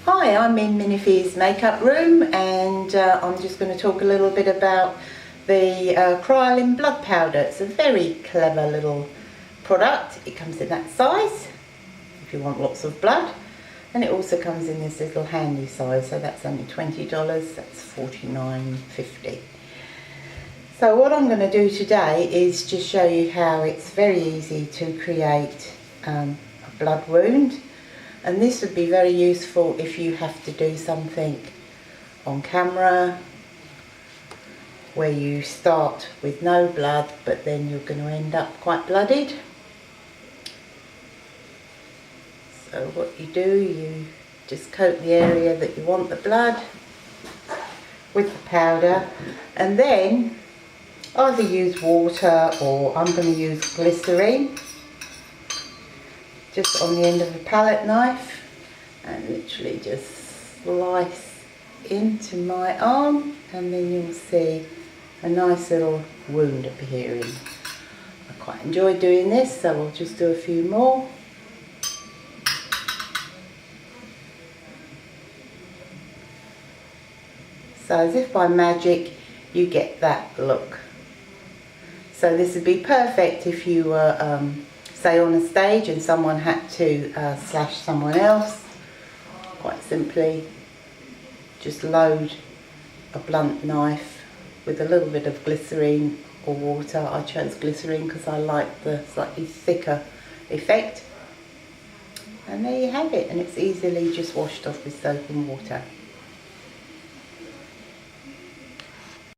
Hi, I'm in Minifies makeup room, and I'm just going to talk a little bit about the Kryolan Blood powder. It's a very clever little product. It comes in that size if you want lots of blood, and it also comes in this little handy size, so that's only $20, that's $49.50. So what I'm going to do today is just show you how it's very easy to create a blood wound. And this would be very useful if you have to do something on camera where you start with no blood but then you're going to end up quite bloodied. So what you do, you just coat the area that you want the blood with the powder, and then either use water or I'm going to use glycerine just on the end of a palette knife, and literally just slice into my arm, and then you'll see a nice little wound appearing. I quite enjoy doing this, so I'll just do a few more. So as if by magic you get that look. So this would be perfect if you were say on a stage and someone had to slash someone else. Quite simply just load a blunt knife with a little bit of glycerine or water. I chose glycerine because I like the slightly thicker effect, and there you have it, and it's easily just washed off with soap and water.